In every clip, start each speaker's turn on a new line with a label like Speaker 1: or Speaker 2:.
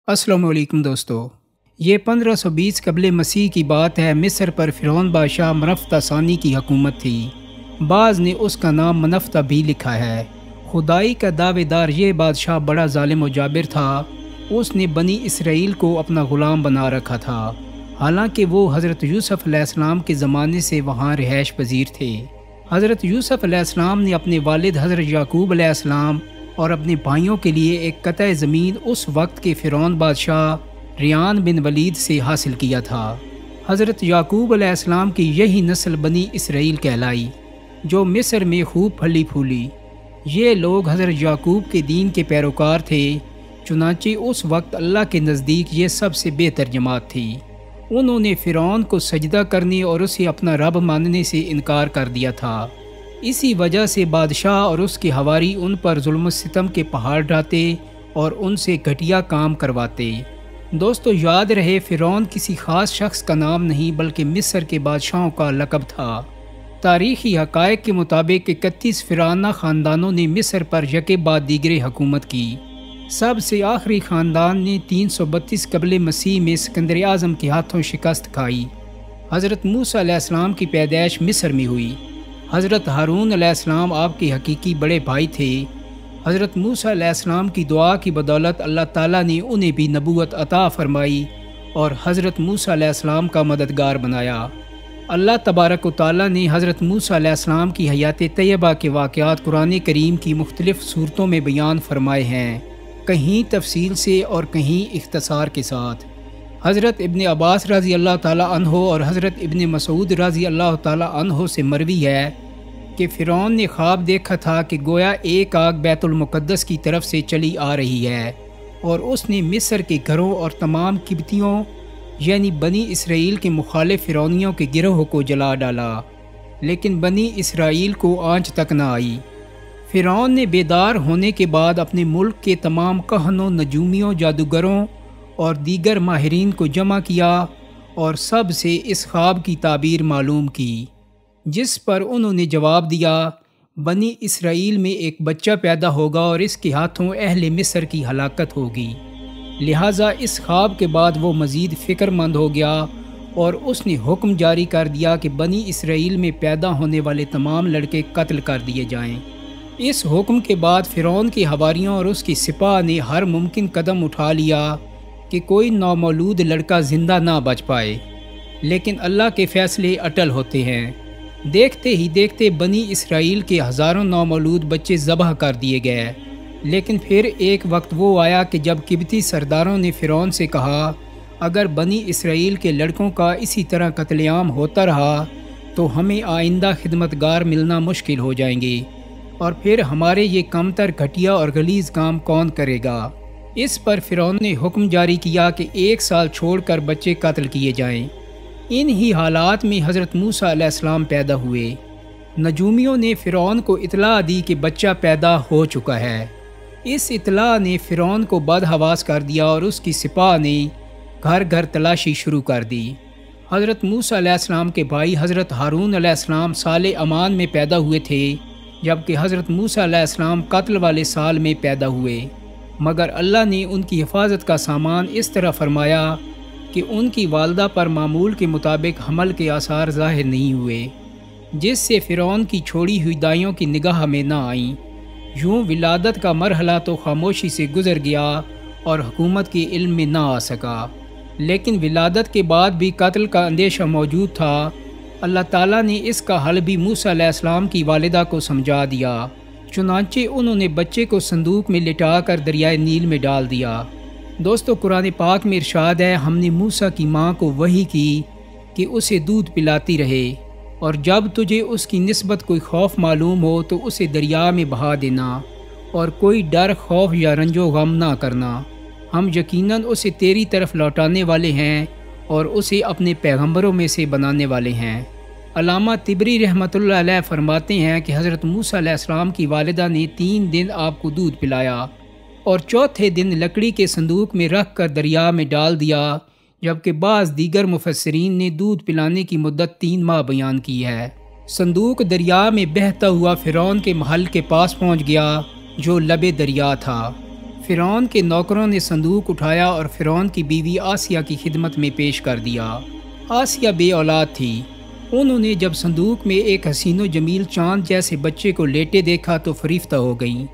Speaker 1: السلام علیکم دوستو، یہ 1520 قبل مسیح کی بات ہے۔ مصر پر فرعون بادشاہ منفتح ثانی کی حکومت تھی۔ بعض نے اس کا نام منفتح بھی لکھا ہے۔ خدائی کا دعوے دار یہ بادشاہ بڑا ظالم و جابر تھا۔ اس نے بنی اسرائیل کو اپنا غلام بنا رکھا تھا، حالانکہ وہ حضرت یوسف علیہ السلام کے زمانے سے وہاں رہائش پذیر تھے۔ حضرت یوسف علیہ السلام نے اپنے والد حضرت یعقوب علیہ السلام اور اپنے بھائیوں کے لیے ایک قطع زمین اس وقت کے فرعون بادشاہ ریان بن ولید سے حاصل کیا تھا۔ حضرت یعقوب علیہ السلام کی یہی نسل بنی اسرائیل کہلائی، جو مصر میں خوب پھلی پھولی۔ یہ لوگ حضرت یعقوب کے دین کے پیروکار تھے، چنانچہ اس وقت اللہ کے نزدیک یہ سب سے بہتر جماعت تھی۔ انہوں نے فرعون کو سجدہ کرنے اور اسے اپنا رب ماننے سے انکار کر دیا تھا۔ اسی وجہ سے بادشاہ اور اس کے حواری ان پر ظلم و ستم کے پہاڑ ڈھاتے اور ان سے گھٹیا کام کرواتے۔ دوستو یاد رہے، فرعون کسی خاص شخص کا نام نہیں بلکہ مصر کے بادشاہوں کا لقب تھا۔ تاریخی حقائق کے مطابق 31 فرعونہ خاندانوں نے مصر پر یکے بعد دیگرے حکومت کی۔ سب سے آخری خاندان نے 332 قبل مسیح میں سکندر اعظم کے ہاتھوں شکست کھائی۔ حضرت موسیٰ علیہ السلام کی پیدائش مصر میں ہوئی۔ حضرت ہارون علیہ السلام آپ کے حقیقی بڑے بھائی تھے۔ حضرت موسیٰ علیہ السلام کی دعا کی بدولت اللہ تعالیٰ نے انہیں بھی نبوت عطا فرمائی اور حضرت موسیٰ علیہ السلام کا مددگار بنایا۔ اللہ تبارک و تعالیٰ نے حضرت موسیٰ علیہ السلام کی حیات طیبہ کے واقعات قرآن کریم کی مختلف صورتوں میں بیان فرمائے ہیں، کہیں تفصیل سے اور کہیں اختصار کے ساتھ۔ حضرت ابن عباس رضی اللہ تعالیٰ عنہ اور حضرت ابن مسعود رضی اللہ تعالیٰ عنہ سے مروی ہے کہ فرعون نے خواب دیکھا تھا کہ گویا ایک آگ بیت المقدس کی طرف سے چلی آ رہی ہے، اور اس نے مصر کے گھروں اور تمام قبطیوں یعنی بنی اسرائیل کے مخالف فرعونیوں کے گروہ کو جلا ڈالا، لیکن بنی اسرائیل کو آنچ تک نہ آئی۔ فرعون نے بیدار ہونے کے بعد اپنے ملک کے تمام کہنوں، نجومیوں، جادوگروں اور دیگر ماہرین کو جمع کیا اور سب سے اس خواب کی تعبیر معلوم کی، جس پر انہوں نے جواب دیا، بنی اسرائیل میں ایک بچہ پیدا ہوگا اور اس کے ہاتھوں اہل مصر کی ہلاکت ہوگی۔ لہٰذا اس خواب کے بعد وہ مزید فکر مند ہو گیا اور اس نے حکم جاری کر دیا کہ بنی اسرائیل میں پیدا ہونے والے تمام لڑکے قتل کر دیے جائیں۔ اس حکم کے بعد فرعون کے حواریوں اور اس کی سپاہ نے ہر ممکن قدم اٹھا لیا کہ کوئی نومولود لڑکا زندہ نہ بچ پائے، لیکن اللہ کے فیصلے اٹل ہوتے ہیں۔ دیکھتے ہی دیکھتے بنی اسرائیل کے ہزاروں نومولود بچے ذبح کر دیے گئے، لیکن پھر ایک وقت وہ آیا کہ جب قبطی سرداروں نے فرعون سے کہا، اگر بنی اسرائیل کے لڑکوں کا اسی طرح قتل عام ہوتا رہا تو ہمیں آئندہ خدمتگار ملنا مشکل ہو جائیں گے، اور پھر ہمارے یہ کمتر، گھٹیا اور غلیظ کام کون کرے گا؟ اس پر فرعون نے حکم جاری کیا کہ 1 سال چھوڑ کر بچے قتل کیے جائیں۔ ان ہی حالات میں حضرت موسیٰ علیہ السلام پیدا ہوئے۔ نجومیوں نے فرعون کو اطلاع دی کہ بچہ پیدا ہو چکا ہے۔ اس اطلاع نے فرعون کو بدحواس کر دیا اور اس کی سپاہ نے گھر گھر تلاشی شروع کر دی۔ حضرت موسیٰ علیہ السلام کے بھائی حضرت ہارون علیہ السلام سال امان میں پیدا ہوئے تھے، جبکہ حضرت موسیٰ علیہ السلام قتل والے سال میں پیدا ہوئے، مگر اللہ نے ان کی حفاظت کا سامان اس طرح فرمایا کہ ان کی والدہ پر معمول کے مطابق حمل کے آثار ظاہر نہیں ہوئے، جس سے فرعون کی چھوڑی ہوئی دائیوں کی نگاہ میں نہ آئیں۔ یوں ولادت کا مرحلہ تو خاموشی سے گزر گیا اور حکومت کے علم میں نہ آ سکا، لیکن ولادت کے بعد بھی قتل کا اندیشہ موجود تھا۔ اللہ تعالیٰ نے اس کا حل بھی موسیٰ علیہ السلام کی والدہ کو سمجھا دیا، چنانچہ انہوں نے بچے کو صندوق میں لٹا کر دریائے نیل میں ڈال دیا۔ دوستو قرآن پاک میں ارشاد ہے، ہم نے موسیٰ کی ماں کو وحی کی کہ اسے دودھ پلاتی رہے، اور جب تجھے اس کی نسبت کوئی خوف معلوم ہو تو اسے دریا میں بہا دینا، اور کوئی ڈر، خوف یا رنج و غم نہ کرنا، ہم یقیناً اسے تیری طرف لوٹانے والے ہیں اور اسے اپنے پیغمبروں میں سے بنانے والے ہیں۔ علامہ طبری رحمۃ اللہ علیہ فرماتے ہیں کہ حضرت موسیٰ علیہ السلام کی والدہ نے 3 دن آپ کو دودھ پلایا اور چوتھے دن لکڑی کے صندوق میں رکھ کر دریا میں ڈال دیا، جبکہ بعض دیگر مفسرین نے دودھ پلانے کی مدت 3 ماہ بیان کی ہے۔ صندوق دریا میں بہتا ہوا فرعون کے محل کے پاس پہنچ گیا جو لب دریا تھا۔ فرعون کے نوکروں نے صندوق اٹھایا اور فرعون کی بیوی آسیہ کی خدمت میں پیش کر دیا۔ آسیہ بے اولاد تھی۔ انہوں نے جب صندوق میں ایک حسین و جمیل چاند جیسے بچے کو لیٹے دیکھا تو فریفتہ ہو گئیں۔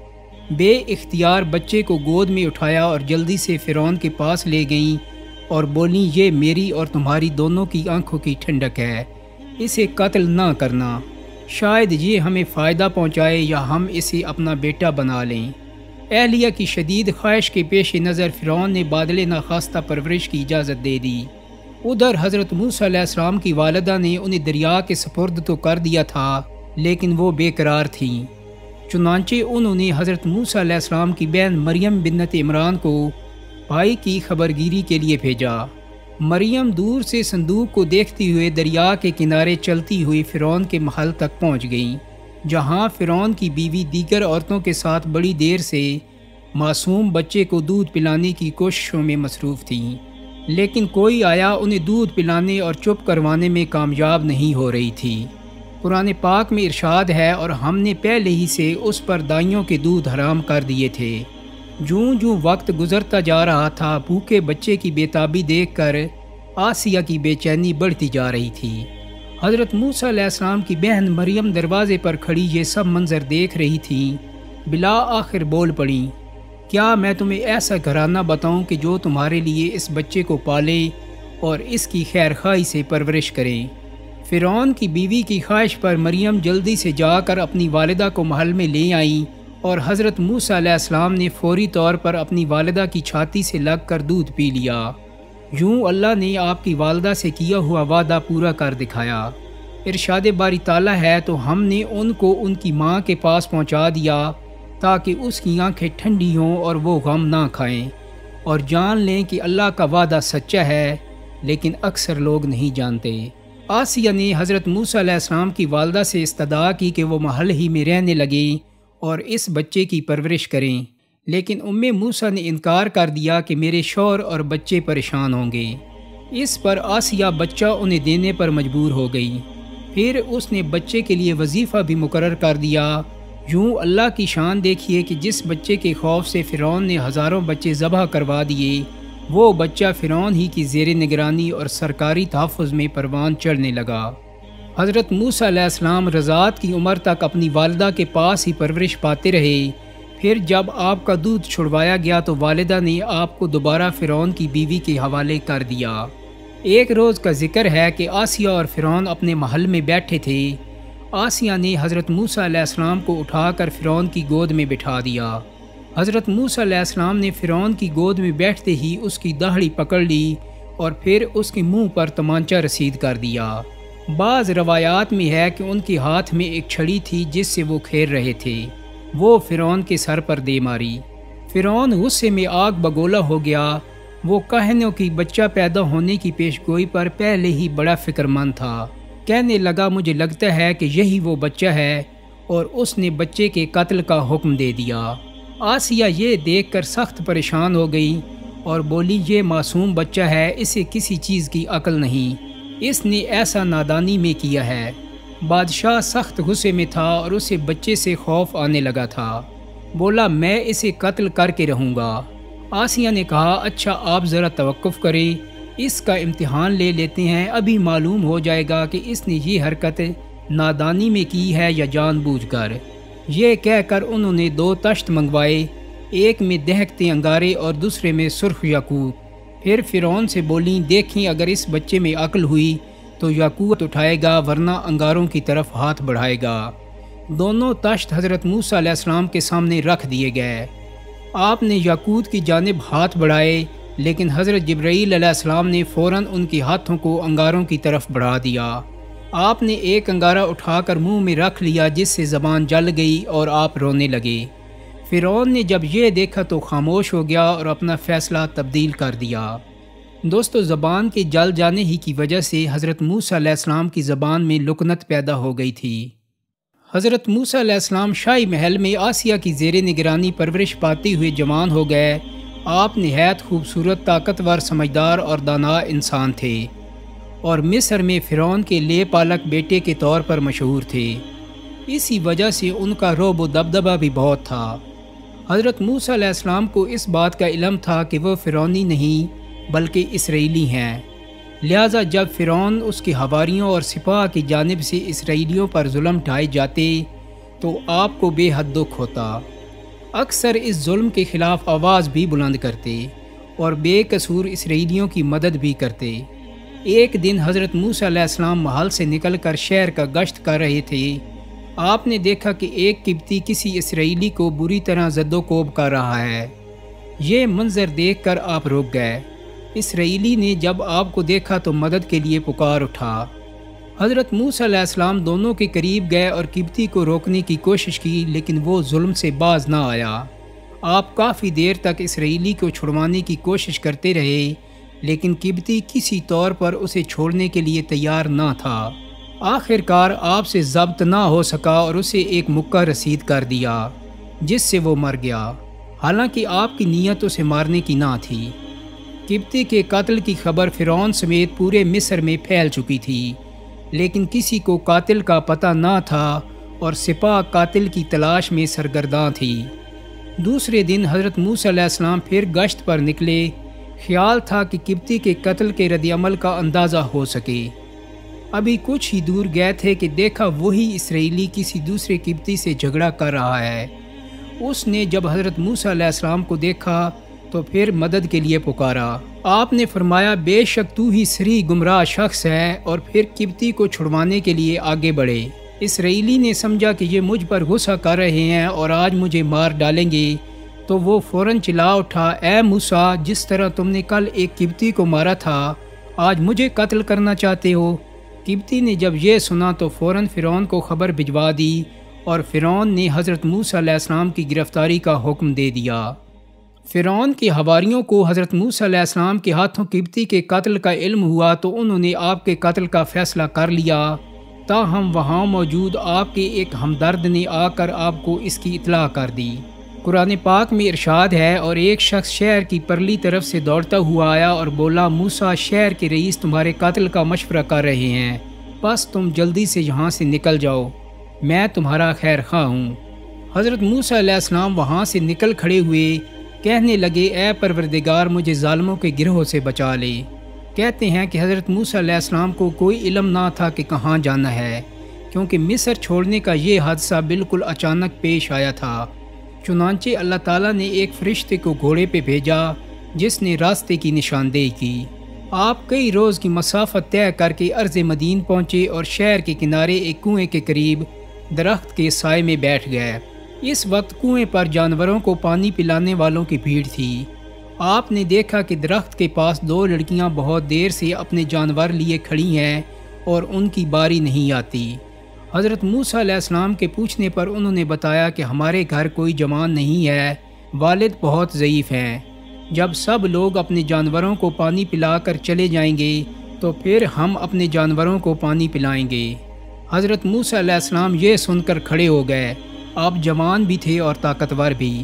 Speaker 1: بے اختیار بچے کو گود میں اٹھایا اور جلدی سے فرعون کے پاس لے گئیں اور بولیں، یہ میری اور تمہاری دونوں کی آنکھوں کی ٹھنڈک ہے، اسے قتل نہ کرنا، شاید یہ ہمیں فائدہ پہنچائے یا ہم اسے اپنا بیٹا بنا لیں۔ اہلیہ کی شدید خواہش کے پیش نظر فرعون نے بادل ناخواستہ پرورش کی اجازت دے دی۔ ادھر حضرت موسیٰ علیہ السلام کی والدہ نے انہیں دریا کے سپرد تو کر دیا تھا، لیکن وہ بے قرار تھیں۔ چنانچہ انہوں نے حضرت موسیٰ علیہ السلام کی بہن مریم بنت عمران کو بھائی کی خبرگیری کے لیے بھیجا۔ مریم دور سے صندوق کو دیکھتے ہوئے دریا کے کنارے چلتی ہوئی فرعون کے محل تک پہنچ گئیں، جہاں فرعون کی بیوی دیگر عورتوں کے ساتھ بڑی دیر سے معصوم بچے کو دودھ پلانے کی کوششوں میں مصروف تھیں، لیکن کوئی آیا انہیں دودھ پلانے اور چپ کروانے میں کامیاب نہیں ہو رہی تھی۔ قرآن پاک میں ارشاد ہے، اور ہم نے پہلے ہی سے اس پر دائیوں کے دودھ حرام کر دیے تھے۔ جوں جوں وقت گزرتا جا رہا تھا، بھوکے بچے کی بے تابی دیکھ کر آسیہ کی بے چینی بڑھتی جا رہی تھی۔ حضرت موسیٰ علیہ السلام کی بہن مریم دروازے پر کھڑی یہ سب منظر دیکھ رہی تھیں۔ بلا آخر بول پڑیں، کیا میں تمہیں ایسا گھرانہ بتاؤں کہ جو تمہارے لیے اس بچے کو پالے اور اس کی خیرخواہی سے پرورش کریں؟ فرعون کی بیوی کی خواہش پر مریم جلدی سے جا کر اپنی والدہ کو محل میں لے آئیں، اور حضرت موسیٰ علیہ السلام نے فوری طور پر اپنی والدہ کی چھاتی سے لگ کر دودھ پی لیا۔ یوں اللہ نے آپ کی والدہ سے کیا ہوا وعدہ پورا کر دکھایا۔ ارشاد باری تعالیٰ ہے، تو ہم نے ان کو ان کی ماں کے پاس پہنچا دیا تاکہ اس کی آنکھیں ٹھنڈی ہوں اور وہ غم نہ کھائیں، اور جان لیں کہ اللہ کا وعدہ سچا ہے، لیکن اکثر لوگ نہیں جانتے۔ آسیہ نے حضرت موسیٰ علیہ السلام کی والدہ سے استدعا کی کہ وہ محل ہی میں رہنے لگیں اور اس بچے کی پرورش کریں، لیکن موسیٰ نے انکار کر دیا کہ میرے شوہر اور بچے پریشان ہوں گے۔ اس پر آسیہ بچہ انہیں دینے پر مجبور ہو گئی۔ پھر اس نے بچے کے لیے وظیفہ بھی مقرر کر دیا۔ یوں اللہ کی شان دیکھیے کہ جس بچے کے خوف سے فرعون نے ہزاروں بچے ذبح کروا دیے، وہ بچہ فرعون ہی کی زیر نگرانی اور سرکاری تحفظ میں پروان چڑھنے لگا۔ حضرت موسیٰ علیہ السلام رضاعت کی عمر تک اپنی والدہ کے پاس ہی پرورش پاتے رہے۔ پھر جب آپ کا دودھ چھڑوایا گیا تو والدہ نے آپ کو دوبارہ فرعون کی بیوی کے حوالے کر دیا۔ ایک روز کا ذکر ہے کہ آسیہ اور فرعون اپنے محل میں بیٹھے تھے۔ آسیہ نے حضرت موسیٰ علیہ السلام کو اٹھا کر فرعون کی گود میں بٹھا دیا۔ حضرت موسیٰ علیہ السلام نے فرعون کی گود میں بیٹھتے ہی اس کی داڑھی پکڑ لی اور پھر اس کے منہ پر تمانچہ رسید کر دیا۔ بعض روایات میں ہے کہ ان کے ہاتھ میں ایک چھڑی تھی جس سے وہ کھیر رہے تھے، وہ فرعون کے سر پر دے ماری۔ فرعون غصے میں آگ بگولا ہو گیا۔ وہ کہنے کی بچہ پیدا ہونے کی پیش گوئی پر پہلے ہی بڑا فکر مند تھا۔ کہنے لگا، مجھے لگتا ہے کہ یہی وہ بچہ ہے، اور اس نے بچے کے قتل کا حکم دے دیا۔ آسیہ یہ دیکھ کر سخت پریشان ہو گئی اور بولی، یہ معصوم بچہ ہے، اسے کسی چیز کی عقل نہیں، اس نے ایسا نادانی میں کیا ہے۔ بادشاہ سخت غصے میں تھا اور اسے بچے سے خوف آنے لگا تھا۔ بولا، میں اسے قتل کر کے رہوں گا۔ آسیہ نے کہا، اچھا آپ ذرا توقف کریں، اس کا امتحان لے لیتے ہیں، ابھی معلوم ہو جائے گا کہ اس نے یہ حرکت نادانی میں کی ہے یا جان بوجھ کر۔ یہ کہہ کر انہوں نے 2 تشت منگوائے، ایک میں دہکتے انگارے اور دوسرے میں سرخ یاقوت۔ پھر فرعون سے بولیں، دیکھیں اگر اس بچے میں عقل ہوئی تو یاقوت اٹھائے گا، ورنہ انگاروں کی طرف ہاتھ بڑھائے گا۔ دونوں تشت حضرت موسیٰ علیہ السلام کے سامنے رکھ دیے گئے۔ آپ نے یاقوت کی جانب ہاتھ بڑھائے، لیکن حضرت جبرائیل علیہ السلام نے فوراً ان کے ہاتھوں کو انگاروں کی طرف بڑھا دیا۔ آپ نے ایک انگارہ اٹھا کر منہ میں رکھ لیا، جس سے زبان جل گئی اور آپ رونے لگے۔ فرعون نے جب یہ دیکھا تو خاموش ہو گیا اور اپنا فیصلہ تبدیل کر دیا۔ دوستو، زبان کے جل جانے ہی کی وجہ سے حضرت موسیٰ علیہ السلام کی زبان میں لکنت پیدا ہو گئی تھی۔ حضرت موسیٰ علیہ السلام شاہی محل میں آسیہ کی زیر نگرانی پرورش پاتے ہوئے جوان ہو گئے۔ آپ نہایت خوبصورت، طاقتور، سمجھدار اور دانا انسان تھے، اور مصر میں فرعون کے لے پالک بیٹے کے طور پر مشہور تھے۔ اسی وجہ سے ان کا رعب و دبدبہ بھی بہت تھا۔ حضرت موسیٰ علیہ السلام کو اس بات کا علم تھا کہ وہ فرعونی نہیں بلکہ اسرائیلی ہیں، لہٰذا جب فرعون اس کے حواریوں اور سپاہ کی جانب سے اسرائیلیوں پر ظلم ڈھائے جاتے تو آپ کو بے حد دکھ ہوتا، اکثر اس ظلم کے خلاف آواز بھی بلند کرتے اور بے قصور اسرائیلیوں کی مدد بھی کرتے۔ ایک دن حضرت موسیٰ علیہ السلام محل سے نکل کر شہر کا گشت کر رہے تھے۔ آپ نے دیکھا کہ ایک قبطی کسی اسرائیلی کو بری طرح زد و کوب کر رہا ہے۔ یہ منظر دیکھ کر آپ رک گئے۔ اسرائیلی نے جب آپ کو دیکھا تو مدد کے لیے پکار اٹھا۔ حضرت موسیٰ علیہ السلام دونوں کے قریب گئے اور قبطی کو روکنے کی کوشش کی، لیکن وہ ظلم سے باز نہ آیا۔ آپ کافی دیر تک اسرائیلی کو چھڑوانے کی کوشش کرتے رہے، لیکن قبطی کسی طور پر اسے چھوڑنے کے لیے تیار نہ تھا۔ آخر کار آپ سے ضبط نہ ہو سکا اور اسے ایک مکہ رسید کر دیا، جس سے وہ مر گیا، حالانکہ آپ کی نیت اسے مارنے کی نہ تھی۔ قبطی کے قتل کی خبر فرعون سمیت پورے مصر میں پھیل چکی تھی، لیکن کسی کو قاتل کا پتہ نہ تھا اور سپاہ قاتل کی تلاش میں سرگرداں تھی۔ دوسرے دن حضرت موسیٰ علیہ السلام پھر گشت پر نکلے۔ خیال تھا کہ قبطی کے قتل کے رد عمل کا اندازہ ہو سکے۔ ابھی کچھ ہی دور گئے تھے کہ دیکھا وہی اسرائیلی کسی دوسرے قبطی سے جھگڑا کر رہا ہے۔ اس نے جب حضرت موسیٰ علیہ السلام کو دیکھا تو پھر مدد کے لیے پکارا۔ آپ نے فرمایا بے شک تو ہی صریح گمراہ شخص ہے، اور پھر قبطی کو چھڑوانے کے لیے آگے بڑھے۔ اسرائیلی نے سمجھا کہ یہ مجھ پر غصہ کر رہے ہیں اور آج مجھے مار ڈالیں گے، تو وہ فوراً چلا اٹھا، اے موسیٰ، جس طرح تم نے کل ایک قبطی کو مارا تھا آج مجھے قتل کرنا چاہتے ہو۔ قبطی نے جب یہ سنا تو فوراً فرعون کو خبر بھجوا دی، اور فرعون نے حضرت موسیٰ علیہ السلام کی گرفتاری کا حکم دے دیا۔ فرعون کے حواریوں کو حضرت موسیٰ علیہ السلام کے ہاتھوں قبطی کے قتل کا علم ہوا تو انہوں نے آپ کے قتل کا فیصلہ کر لیا، تاہم وہاں موجود آپ کے ایک ہمدرد نے آ کر آپ کو اس کی اطلاع کر دی۔ قرآن پاک میں ارشاد ہے، اور ایک شخص شہر کی پرلی طرف سے دوڑتا ہوا آیا اور بولا، موسیٰ، شہر کے رئیس تمہارے قتل کا مشورہ کر رہے ہیں، بس تم جلدی سے یہاں سے نکل جاؤ، میں تمہارا خیر خواہ ہوں۔ حضرت موسیٰ علیہ السلام وہاں سے نکل کھڑے ہوئے، کہنے لگے، اے پروردگار، مجھے ظالموں کے گروہ سے بچا لے۔ کہتے ہیں کہ حضرت موسیٰ علیہ السلام کو کوئی علم نہ تھا کہ کہاں جانا ہے، کیونکہ مصر چھوڑنے کا یہ حادثہ بالکل اچانک پیش آیا تھا۔ چنانچہ اللہ تعالیٰ نے ایک فرشتے کو گھوڑے پہ بھیجا جس نے راستے کی نشاندہی کی۔ آپ کئی روز کی مسافت طے کر کے ارض مدین پہنچے اور شہر کے کنارے ایک کنویں کے قریب درخت کے سائے میں بیٹھ گئے۔ اس وقت کنویں پر جانوروں کو پانی پلانے والوں کی بھیڑ تھی۔ آپ نے دیکھا کہ درخت کے پاس دو لڑکیاں بہت دیر سے اپنے جانور لیے کھڑی ہیں اور ان کی باری نہیں آتی۔ حضرت موسیٰ علیہ السلام کے پوچھنے پر انہوں نے بتایا کہ ہمارے گھر کوئی جوان نہیں ہے، والد بہت ضعیف ہیں۔ جب سب لوگ اپنے جانوروں کو پانی پلا کر چلے جائیں گے تو پھر ہم اپنے جانوروں کو پانی پلائیں گے۔ حضرت موسیٰ علیہ السلام یہ سن کر کھڑے ہو گئے۔ آپ جوان بھی تھے اور طاقتور بھی۔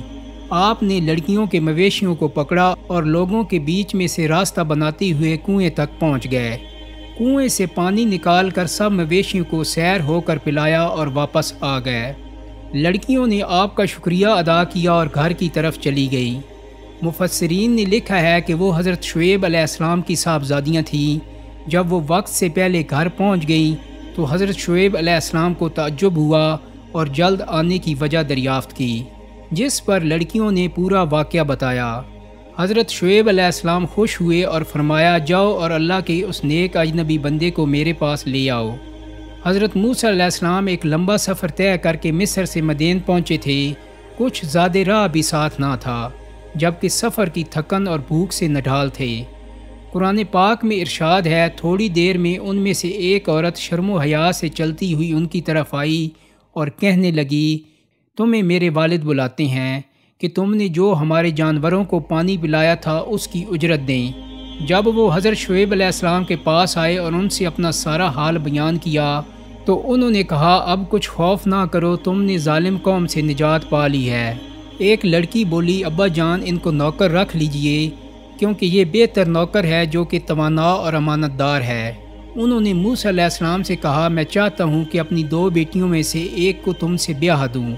Speaker 1: آپ نے لڑکیوں کے مویشیوں کو پکڑا اور لوگوں کے بیچ میں سے راستہ بناتے ہوئے کنویں تک پہنچ گئے۔ کنویں سے پانی نکال کر سب مویشیوں کو سیر ہو کر پلایا اور واپس آ گئے۔ لڑکیوں نے آپ کا شکریہ ادا کیا اور گھر کی طرف چلی گئیں۔ مفسرین نے لکھا ہے کہ وہ حضرت شعیب علیہ السلام کی صاحبزادیاں تھیں۔ جب وہ وقت سے پہلے گھر پہنچ گئیں تو حضرت شعیب علیہ السلام کو تعجب ہوا اور جلد آنے کی وجہ دریافت کی، جس پر لڑکیوں نے پورا واقعہ بتایا۔ حضرت شعیب علیہ السلام خوش ہوئے اور فرمایا، جاؤ اور اللہ کے اس نیک اجنبی بندے کو میرے پاس لے آؤ۔ حضرت موسیٰ علیہ السلام ایک لمبا سفر طے کر کے مصر سے مدین پہنچے تھے۔ کچھ زیادہ راہ بھی ساتھ نہ تھا، جبکہ سفر کی تھکن اور بھوک سے نڈھال تھے۔ قرآن پاک میں ارشاد ہے، تھوڑی دیر میں ان میں سے ایک عورت شرم و حیا سے چلتی ہوئی ان کی طرف آئی اور کہنے لگی، تمہیں میرے والد بلاتے ہیں کہ تم نے جو ہمارے جانوروں کو پانی پلایا تھا اس کی اجرت دیں۔ جب وہ حضرت شعیب علیہ السلام کے پاس آئے اور ان سے اپنا سارا حال بیان کیا تو انہوں نے کہا، اب کچھ خوف نہ کرو، تم نے ظالم قوم سے نجات پا لی ہے۔ ایک لڑکی بولی، ابا جان، ان کو نوکر رکھ لیجئے، کیونکہ یہ بہتر نوکر ہے جو کہ توانا اور امانت دار ہے۔ انہوں نے موسیٰ علیہ السلام سے کہا، میں چاہتا ہوں کہ اپنی دو بیٹیوں میں سے ایک کو تم سے بیاہ دوں۔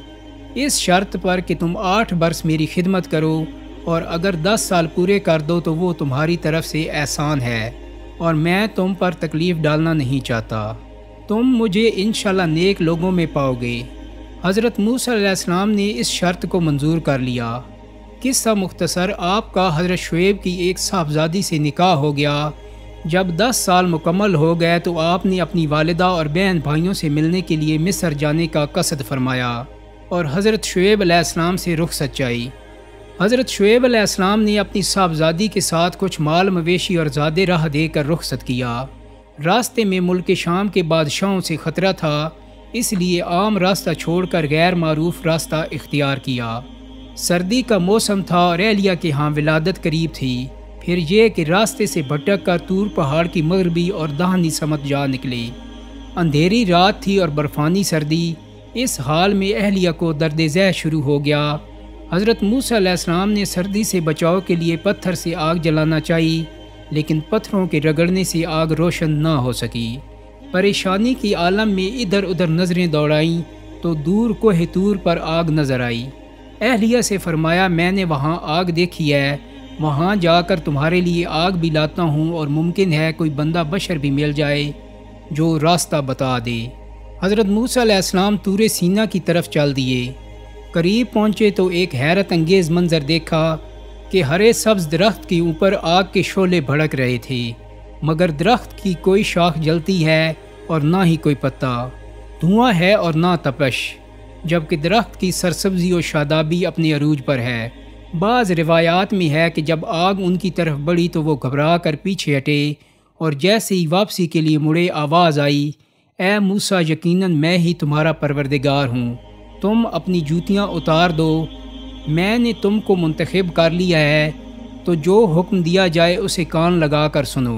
Speaker 1: اس شرط پر کہ تم 8 برس میری خدمت کرو، اور اگر 10 سال پورے کر دو تو وہ تمہاری طرف سے احسان ہے، اور میں تم پر تکلیف ڈالنا نہیں چاہتا۔ تم مجھے انشاءاللہ نیک لوگوں میں پاؤ گے۔ حضرت موسیٰ علیہ السلام نے اس شرط کو منظور کر لیا۔ قصہ مختصر، آپ کا حضرت شعیب کی ایک صاحبزادی سے نکاح ہو گیا۔ جب 10 سال مکمل ہو گئے تو آپ نے اپنی والدہ اور بہن بھائیوں سے ملنے کے لیے مصر جانے کا قصد فرمایا اور حضرت شعیب علیہ السلام سے رخصت چاہی۔ حضرت شعیب علیہ السلام نے اپنی صاحبزادی کے ساتھ کچھ مال مویشی اور زادے راہ دے کر رخصت کیا۔ راستے میں ملک شام کے بادشاہوں سے خطرہ تھا، اس لیے عام راستہ چھوڑ کر غیر معروف راستہ اختیار کیا۔ سردی کا موسم تھا اور اہلیہ کے ہاں ولادت قریب تھی۔ پھر یہ کہ راستے سے بھٹک کر طور پہاڑ کی مغربی اور داہنی سمت جا نکلے۔ اندھیری رات تھی اور برفانی سردی۔ اس حال میں اہلیہ کو درد ذہ شروع ہو گیا۔ حضرت موسیٰ علیہ السلام نے سردی سے بچاؤ کے لیے پتھر سے آگ جلانا چاہی، لیکن پتھروں کے رگڑنے سے آگ روشن نہ ہو سکی۔ پریشانی کی عالم میں ادھر ادھر نظریں دوڑائیں تو دور کوہ طور پر آگ نظر آئی۔ اہلیہ سے فرمایا، میں نے وہاں آگ دیکھی ہے، وہاں جا کر تمہارے لیے آگ بھی لاتا ہوں، اور ممکن ہے کوئی بندہ بشر بھی مل جائے جو راستہ بتا دے۔ حضرت موسیٰ علیہ السلام طور سینا کی طرف چل دیے۔ قریب پہنچے تو ایک حیرت انگیز منظر دیکھا کہ ہرے سبز درخت کے اوپر آگ کے شعلے بھڑک رہے تھے، مگر درخت کی کوئی شاخ جلتی ہے اور نہ ہی کوئی پتا، دھواں ہے اور نہ تپش، جبکہ درخت کی سرسبزی و شادابی اپنے عروج پر ہے۔ بعض روایات میں ہے کہ جب آگ ان کی طرف بڑھی تو وہ گھبرا کر پیچھے ہٹے، اور جیسے ہی واپسی کے لیے مڑے آواز آئی، اے موسیٰ، یقیناً میں ہی تمہارا پروردگار ہوں، تم اپنی جوتیاں اتار دو، میں نے تم کو منتخب کر لیا ہے، تو جو حکم دیا جائے اسے کان لگا کر سنو۔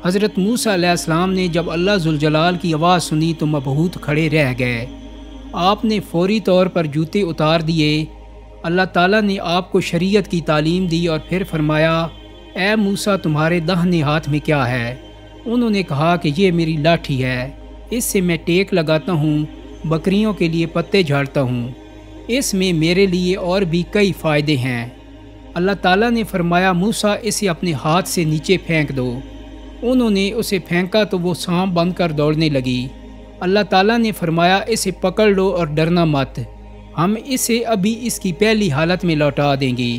Speaker 1: حضرت موسیٰ علیہ السلام نے جب اللہ ذوالجلال کی آواز سنی تو مبہوت کھڑے رہ گئے۔ آپ نے فوری طور پر جوتے اتار دیے۔ اللہ تعالیٰ نے آپ کو شریعت کی تعلیم دی اور پھر فرمایا، اے موسیٰ، تمہارے داہنے ہاتھ میں کیا ہے؟ انہوں نے کہا کہ یہ میری لاٹھی ہے، اس سے میں ٹیک لگاتا ہوں، بکریوں کے لیے پتے جھاڑتا ہوں، اس میں میرے لیے اور بھی کئی فائدے ہیں۔ اللہ تعالیٰ نے فرمایا، موسیٰ، اسے اپنے ہاتھ سے نیچے پھینک دو۔ انہوں نے اسے پھینکا تو وہ سانپ بن کر دوڑنے لگی۔ اللہ تعالیٰ نے فرمایا، اسے پکڑ لو اور ڈرنا مت، ہم اسے ابھی اس کی پہلی حالت میں لوٹا دیں گے،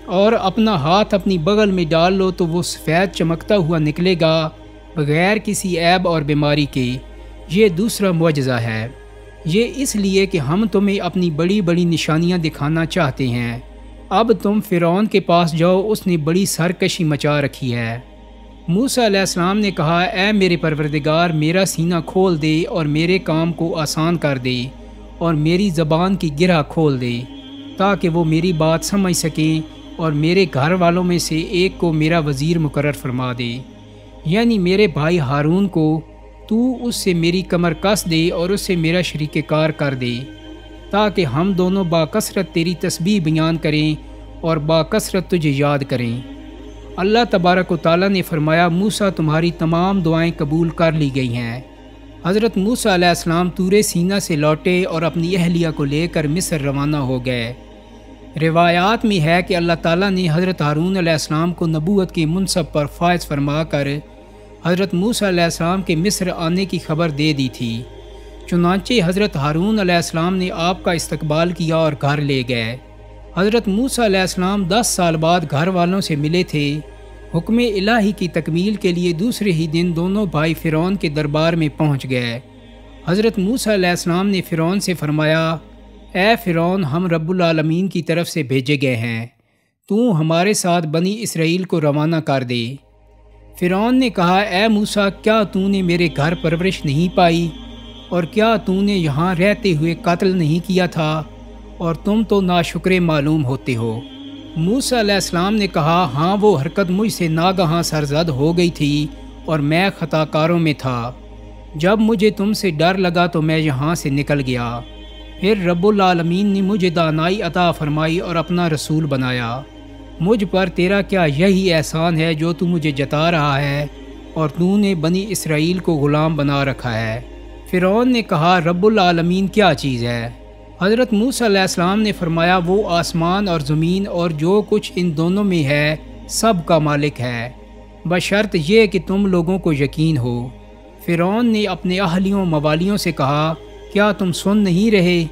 Speaker 1: اور اپنا ہاتھ اپنی بغل میں ڈال لو تو وہ سفید چمکتا ہوا نکلے گا بغیر کسی عیب اور بیماری کے۔ یہ دوسرا معجزہ ہے، یہ اس لیے کہ ہم تمہیں اپنی بڑی بڑی نشانیاں دکھانا چاہتے ہیں۔ اب تم فرعون کے پاس جاؤ، اس نے بڑی سرکشی مچا رکھی ہے۔ موسیٰ علیہ السلام نے کہا، اے میرے پروردگار، میرا سینہ کھول دے اور میرے کام کو آسان کر دے، اور میری زبان کی گرہ کھول دے، تاکہ وہ میری بات سمجھ سکیں، اور میرے گھر والوں میں سے ایک کو میرا وزیر مقرر فرما دے، یعنی میرے بھائی ہارون کو۔ تو اس سے میری کمر کس دے اور اس سے میرا شریک کار کر دے، تاکہ ہم دونوں باکثرت تیری تسبیح بیان کریں اور باکثرت تجھے یاد کریں۔ اللہ تبارک و تعالیٰ نے فرمایا، موسیٰ، تمہاری تمام دعائیں قبول کر لی گئی ہیں۔ حضرت موسیٰ علیہ السلام طور سینا سے لوٹے اور اپنی اہلیہ کو لے کر مصر روانہ ہو گئے۔ روایات میں ہے کہ اللہ تعالیٰ نے حضرت ہارون علیہ السلام کو نبوت کے منصب پر فائز فرما کر حضرت موسیٰ علیہ السلام کے مصر آنے کی خبر دے دی تھی۔ چنانچہ حضرت ہارون علیہ السلام نے آپ کا استقبال کیا اور گھر لے گئے۔ حضرت موسیٰ علیہ السلام 10 سال بعد گھر والوں سے ملے تھے۔ حکم الہی کی تکمیل کے لیے دوسرے ہی دن دونوں بھائی فرعون کے دربار میں پہنچ گئے۔ حضرت موسیٰ علیہ السلام نے فرعون سے فرمایا، اے فرعون، ہم رب العالمین کی طرف سے بھیجے گئے ہیں، تو ہمارے ساتھ بنی اسرائیل کو روانہ کر دے۔ فرعون نے کہا، اے موسیٰ، کیا تو نے میرے گھر پرورش نہیں پائی، اور کیا تو نے یہاں رہتے ہوئے قتل نہیں کیا تھا، اور تم تو ناشکرے معلوم ہوتے ہو۔ موسیٰ علیہ السلام نے کہا، ہاں، وہ حرکت مجھ سے ناگہاں سرزد ہو گئی تھی اور میں خطا کاروں میں تھا۔ جب مجھے تم سے ڈر لگا تو میں یہاں سے نکل گیا۔ پھر رب العالمین نے مجھے دانائی عطا فرمائی اور اپنا رسول بنایا۔ مجھ پر تیرا کیا یہی احسان ہے جو تو مجھے جتا رہا ہے، اور تو نے بنی اسرائیل کو غلام بنا رکھا ہے؟ فرعون نے کہا، رب العالمین کیا چیز ہے؟ حضرت موسیٰ علیہ السلام نے فرمایا وہ آسمان اور زمین اور جو کچھ ان دونوں میں ہے سب کا مالک ہے، بشرط یہ کہ تم لوگوں کو یقین ہو۔ فرعون نے اپنے اہلیوں موالیوں سے کہا کیا تم سن نہیں رہے؟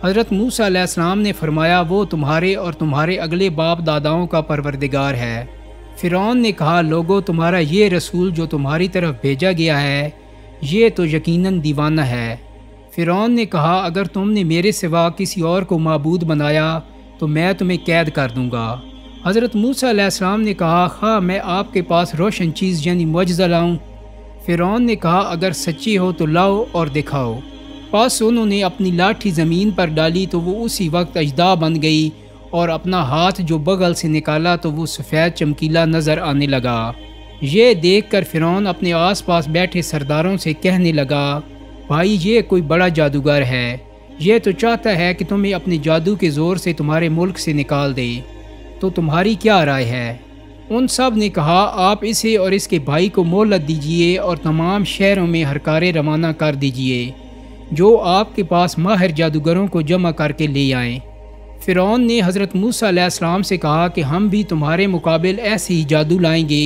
Speaker 1: حضرت موسیٰ علیہ السلام نے فرمایا وہ تمہارے اور تمہارے اگلے باپ داداؤں کا پروردگار ہے۔ فرعون نے کہا لوگو تمہارا یہ رسول جو تمہاری طرف بھیجا گیا ہے یہ تو یقیناً دیوانہ ہے۔ فرعون نے کہا اگر تم نے میرے سوا کسی اور کو معبود بنایا تو میں تمہیں قید کر دوں گا۔ حضرت موسیٰ علیہ السلام نے کہا خواہ میں آپ کے پاس روشن چیز یعنی معجزہ لاؤں؟ فرعون نے کہا اگر سچی ہو تو لاؤ اور دکھاؤ۔ پس انہوں نے اپنی لاٹھی زمین پر ڈالی تو وہ اسی وقت اژدہا بن گئی، اور اپنا ہاتھ جو بغل سے نکالا تو وہ سفید چمکیلا نظر آنے لگا۔ یہ دیکھ کر فرعون اپنے آس پاس بیٹھے سرداروں سے کہنے لگا بھائی یہ کوئی بڑا جادوگر ہے، یہ تو چاہتا ہے کہ تمہیں اپنے جادو کے زور سے تمہارے ملک سے نکال دے، تو تمہاری کیا رائے ہے؟ ان سب نے کہا آپ اسے اور اس کے بھائی کو مہلت دیجئے اور تمام شہروں میں ہرکارے روانہ کر دیجئے جو آپ کے پاس ماہر جادوگروں کو جمع کر کے لے آئیں۔ فرعون نے حضرت موسیٰ علیہ السلام سے کہا کہ ہم بھی تمہارے مقابل ایسے ہی جادو لائیں گے،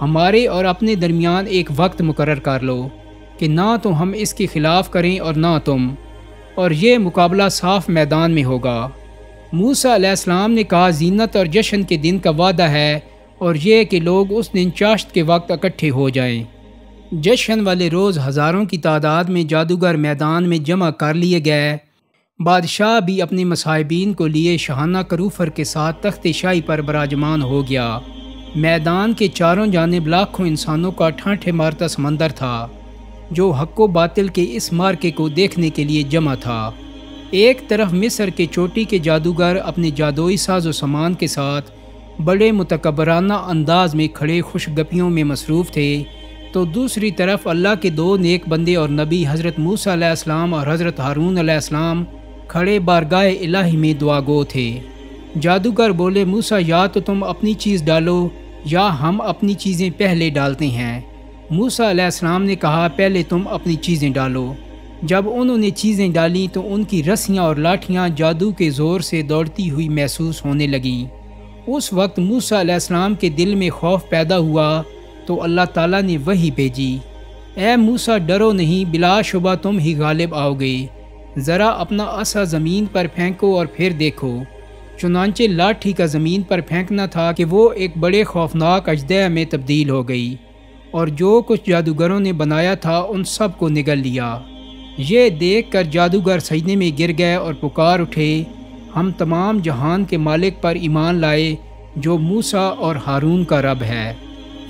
Speaker 1: ہمارے اور اپنے درمیان ایک وقت مقرر کر لو کہ نہ تو ہم اس کے خلاف کریں اور نہ تم، اور یہ مقابلہ صاف میدان میں ہوگا۔ موسیٰ علیہ السلام نے کہا زینت اور جشن کے دن کا وعدہ ہے اور یہ کہ لوگ اس دن چاشت کے وقت اکٹھے ہو جائیں۔ جشن والے روز ہزاروں کی تعداد میں جادوگر میدان میں جمع کر لیے گئے۔ بادشاہ بھی اپنے مصاحبین کو لیے شاہانہ کروفر کے ساتھ تخت شاہی پر براجمان ہو گیا۔ میدان کے چاروں جانب لاکھوں انسانوں کا ٹھانٹھے مارتا سمندر تھا جو حق و باطل کے اس مارکے کو دیکھنے کے لیے جمع تھا۔ ایک طرف مصر کے چوٹی کے جادوگر اپنے جادوئی ساز و سامان کے ساتھ بڑے متکبرانہ انداز میں کھڑے خوش گپیوں میں مصروف تھے، تو دوسری طرف اللہ کے دو نیک بندے اور نبی حضرت موسیٰ علیہ السلام اور حضرت ہارون علیہ السلام کھڑے بارگاہ الہی میں دعا گو تھے۔ جادوگر بولے موسیٰ یا تو تم اپنی چیز ڈالو یا ہم اپنی چیزیں پہلے ڈالتے ہیں۔ موسیٰ علیہ السلام نے کہا پہلے تم اپنی چیزیں ڈالو۔ جب انہوں نے چیزیں ڈالیں تو ان کی رسیاں اور لاٹھیاں جادو کے زور سے دوڑتی ہوئی محسوس ہونے لگیں۔ اس وقت موسیٰ علیہ السلام کے دل میں خوف پیدا ہوا تو اللہ تعالیٰ نے وحی بھیجی، اے موسیٰ ڈرو نہیں، بلا شبہ تم ہی غالب آؤ گے، ذرا اپنا عصا زمین پر پھینکو اور پھر دیکھو۔ چنانچہ لاٹھی کا زمین پر پھینکنا تھا کہ وہ ایک بڑے خوفناک اژدہا میں تبدیل ہو گئی، اور جو کچھ جادوگروں نے بنایا تھا ان سب کو نگل لیا۔ یہ دیکھ کر جادوگر سجدے میں گر گئے اور پکار اٹھے ہم تمام جہان کے مالک پر ایمان لائے جو موسیٰ اور ہارون کا رب ہے۔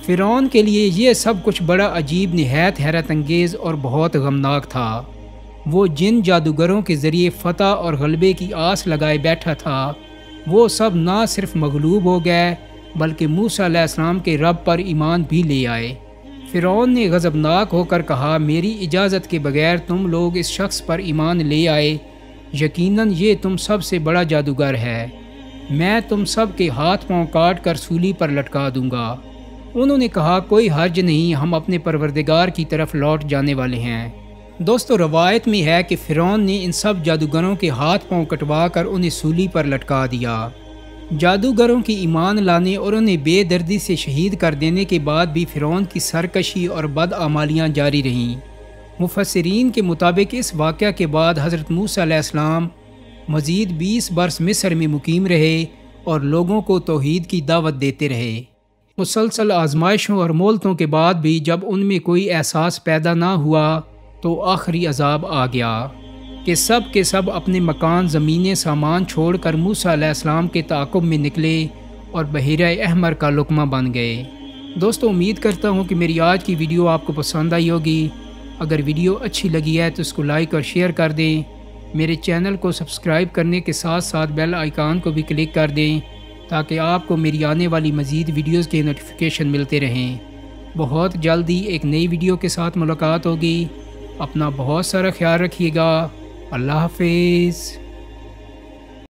Speaker 1: فرعون کے لیے یہ سب کچھ بڑا عجیب، نہایت حیرت انگیز اور بہت غمناک تھا۔ وہ جن جادوگروں کے ذریعے فتح اور غلبے کی آس لگائے بیٹھا تھا وہ سب نہ صرف مغلوب ہو گئے بلکہ موسیٰ علیہ السلام کے رب پر ایمان بھی لے آئے۔ فرعون نے غضبناک ہو کر کہا میری اجازت کے بغیر تم لوگ اس شخص پر ایمان لے آئے، یقیناً یہ تم سب سے بڑا جادوگر ہے، میں تم سب کے ہاتھ پاؤں کاٹ کر سولی پر لٹکا دوں گا۔ انہوں نے کہا کوئی حرج نہیں، ہم اپنے پروردگار کی طرف لوٹ جانے والے ہیں۔ دوستو روایت میں ہے کہ فرعون نے ان سب جادوگروں کے ہاتھ پاؤں کٹوا کر انہیں سولی پر لٹکا دیا۔ جادوگروں کی ایمان لانے اور انہیں بے دردی سے شہید کر دینے کے بعد بھی فرعون کی سرکشی اور بدعمالیاں جاری رہیں۔ مفسرین کے مطابق اس واقعہ کے بعد حضرت موسیٰ علیہ السلام مزید 20 برس مصر میں مقیم رہے اور لوگوں کو توحید کی دعوت دیتے رہے۔ مسلسل آزمائشوں اور مہلتوں کے بعد بھی جب ان میں کوئی احساس پیدا نہ ہوا تو آخری عذاب آ گیا کہ سب کے سب اپنے مکان زمینیں سامان چھوڑ کر موسیٰ علیہ السلام کے تعاقب میں نکلے اور بحیرہ احمر کا لقمہ بن گئے۔ دوستو امید کرتا ہوں کہ میری آج کی ویڈیو آپ کو پسند آئی ہوگی۔ اگر ویڈیو اچھی لگی ہے تو اس کو لائک اور شیئر کر دیں، میرے چینل کو سبسکرائب کرنے کے ساتھ ساتھ بیل آئیکن کو بھی کلک کر دیں تاکہ آپ کو میری آنے والی مزید ویڈیوز کے نوٹیفیکیشن ملتے رہیں۔ بہت جلدی ایک نئی ویڈیو کے ساتھ ملاقات ہوگی۔ اپنا بہت سارا خیال رکھیے گا۔ اللہ حافظ۔